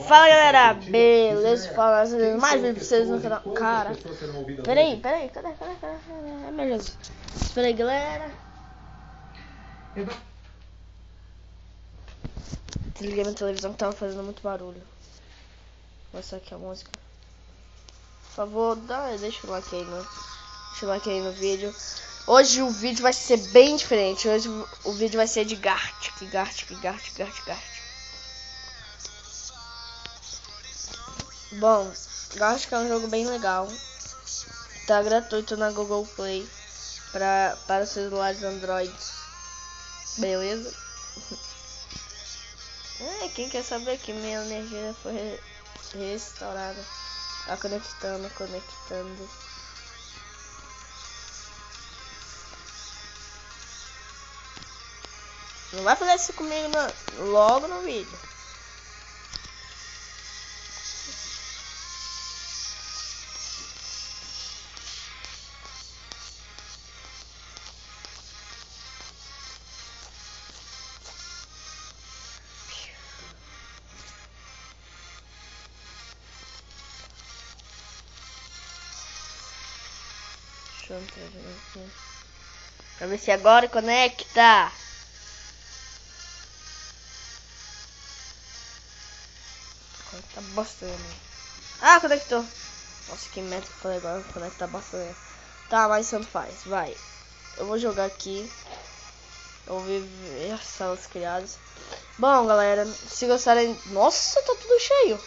Fala galera, beleza? Fala mais vídeo pra vocês no canal. Cara, peraí, cadê? Ai meu Jesus. Espera aí galera. Desliguei minha televisão que tava fazendo muito barulho. Vou mostrar aqui a música. Por favor, deixa o like aí no vídeo. Hoje o vídeo vai ser bem diferente. Hoje o vídeo vai ser de Gartic. Bom, Gartic é um jogo bem legal. Tá gratuito na Google Play para celulares Android. Beleza? Quem quer saber que minha energia foi restaurada? Tá conectando. Não vai fazer isso comigo logo no vídeo. Deixa eu entrar aqui. Pra ver se agora conecta. Conecta bastante. Ah, conectou. Nossa, que merda que eu falei agora. Conecta bastante. Tá, mas tanto faz. Vai. Eu vou jogar aqui. Eu vou ver as salas criadas. Bom, galera, se gostarem... Nossa, tá tudo cheio.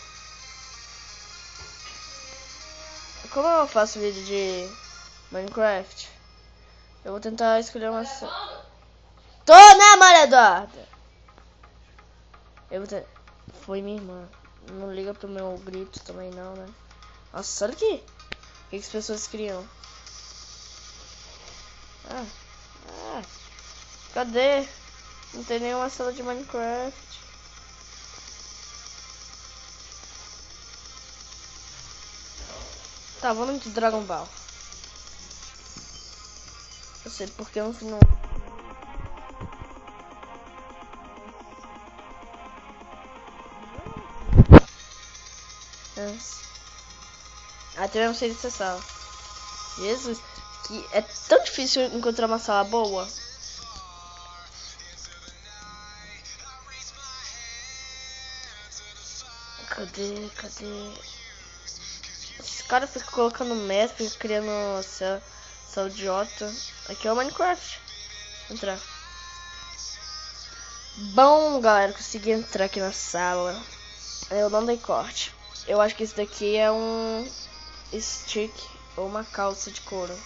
Como eu faço vídeo de Minecraft, eu vou tentar escolher uma... Tô, né, Maria Eduarda? Eu vou tentar... Foi minha irmã. Não liga pro meu grito também não, né? Nossa, olha aqui. O que as pessoas criam? Cadê? Não tem nenhuma sala de Minecraft. Tá, vamos de Dragon Ball. Eu sei porque eu não... Até eu não sei dessa sala. Jesus, que é tão difícil encontrar uma sala boa. Cadê? Esse cara fica colocando meta, fica criando sala idiota. Aqui é o Minecraft. Entrar. Bom, galera, consegui entrar aqui na sala. Eu não dei corte. Eu acho que esse daqui é um stick ou uma calça de couro.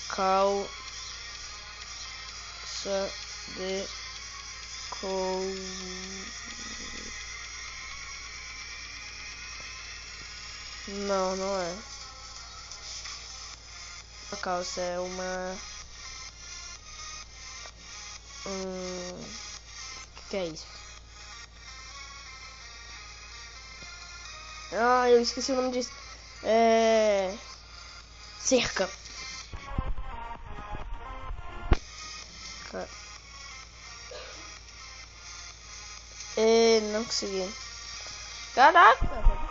Calça de couro. Não é. A calça é uma... que é isso? Ah, eu esqueci o nome disso. Cerca. Não consegui. Caraca, tá difícil.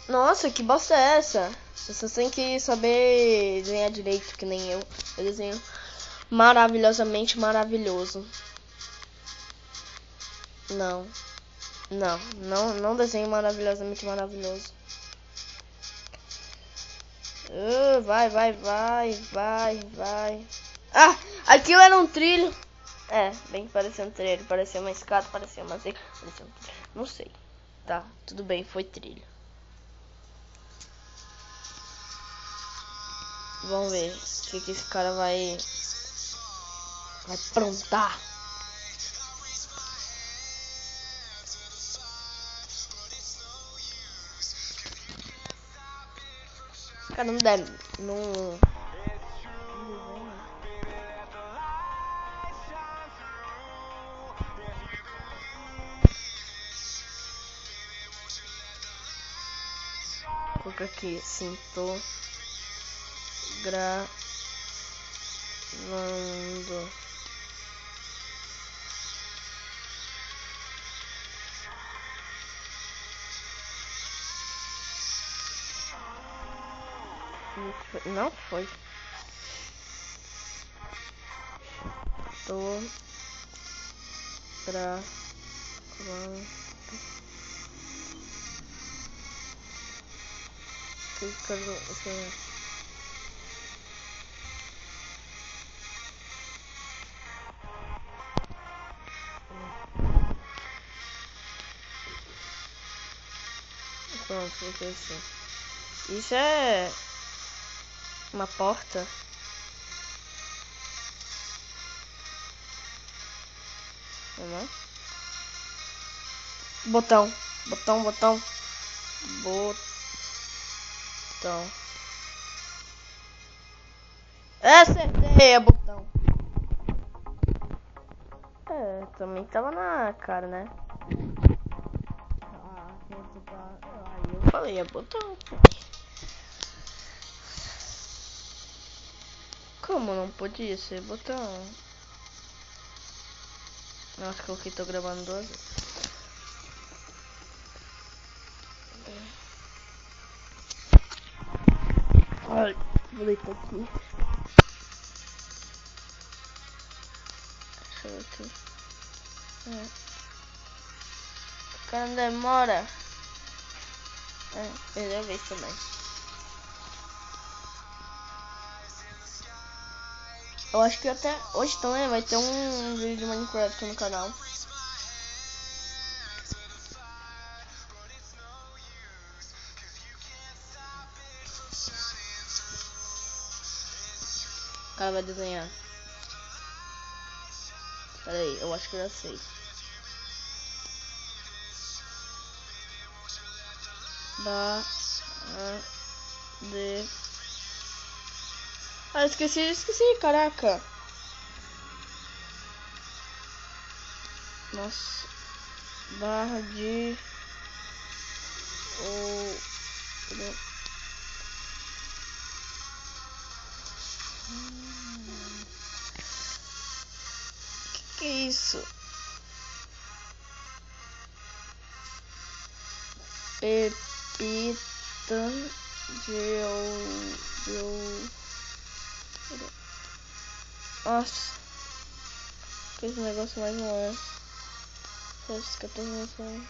Nossa, que bosta é essa? Você tem que saber desenhar direito, que nem eu. Eu desenho maravilhosamente maravilhoso. Não desenho maravilhosamente maravilhoso. Vai. Ah, aquilo era um trilho. Bem, parecia um trilho, parecia uma escada, parecia um trilho. Não sei. Tá, tudo bem, foi trilho. Vamos ver o que esse cara vai aprontar. Cara, não deve. Não. colocar aqui, sim, tô gravando. Não foi. Tô gravando. Pronto, fica assim. Isso é uma porta. Não? Botão. Botão. Acertei, é botão. É, também tava na cara, né? Aí eu falei, é botão. Como não podia ser botão? Nossa, coloquei, tô gravando 2 vezes. Ai, vou deitar aqui. Deixa eu ver aqui. O cara não demora. Perdeu a vez também. Eu acho que até hoje também vai ter um vídeo de Minecraft no canal. O cara vai desenhar. Pera aí, eu acho que eu já sei. Esqueci, caraca. Nossa. Barra de que é isso? Pepita de Nossa, que esse negócio mais não é. Esses 14 minutos.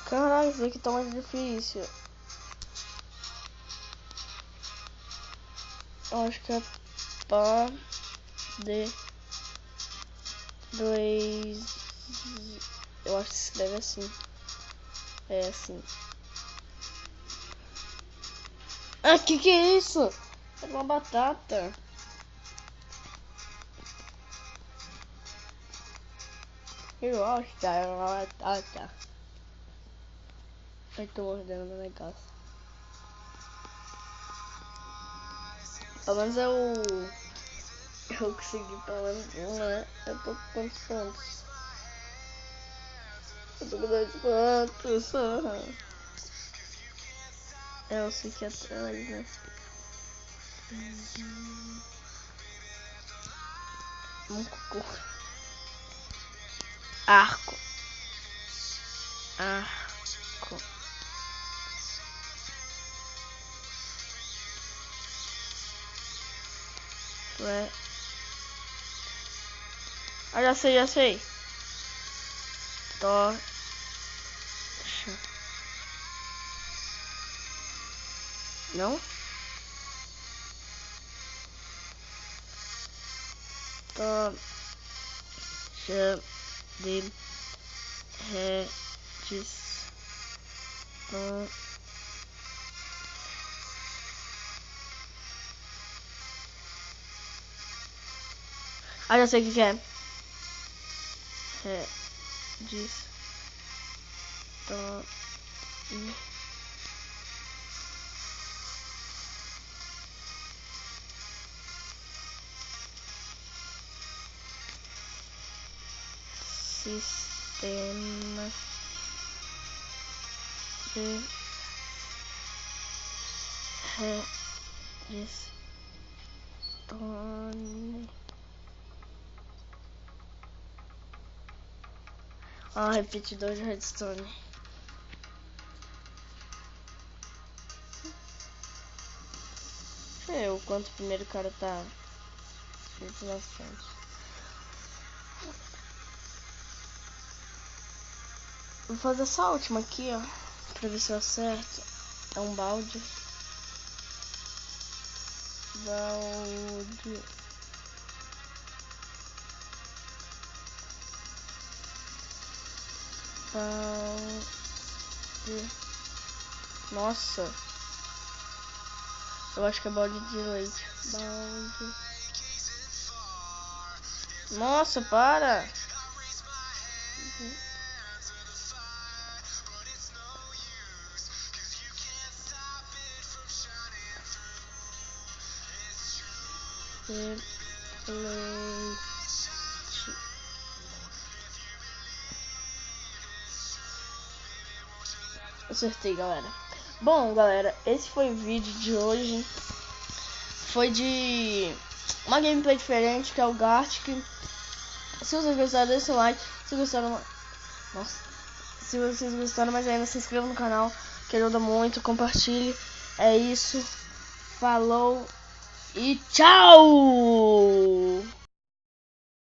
Caralho, isso aqui tá mais difícil. Eu acho que é pá de 2. Eu acho que se escreve assim. É assim. Ah, que é isso? É uma batata. Eu acho que é uma batata. Eu tô mordendo no negócio. Pelo menos eu consegui pelo menos uma, né? Eu tô com quantos pontos? Eu tô com 2 pontos só. Eu sei que é atrás, né? Mucu. Arco. Ué. Ah, já sei. Tocha. Não? Tocha de redes. Ah, já sei o que é. sistema de redstone. Repetidor de redstone. Deixa eu ver o quanto o primeiro cara tá feito na frente. Vou fazer essa última aqui, ó, pra ver se eu acerto. É um balde. Nossa, eu acho que é balde de leite. Nossa, para. Acertei, galera. Bom, galera, esse foi o vídeo de hoje. Foi de uma gameplay diferente, que é o Gartic. Se vocês gostaram, deixa o like. Se gostaram, nossa, se vocês gostaram, mas ainda se inscreva no canal, que ajuda muito. Compartilhe. É isso. Falou e tchau!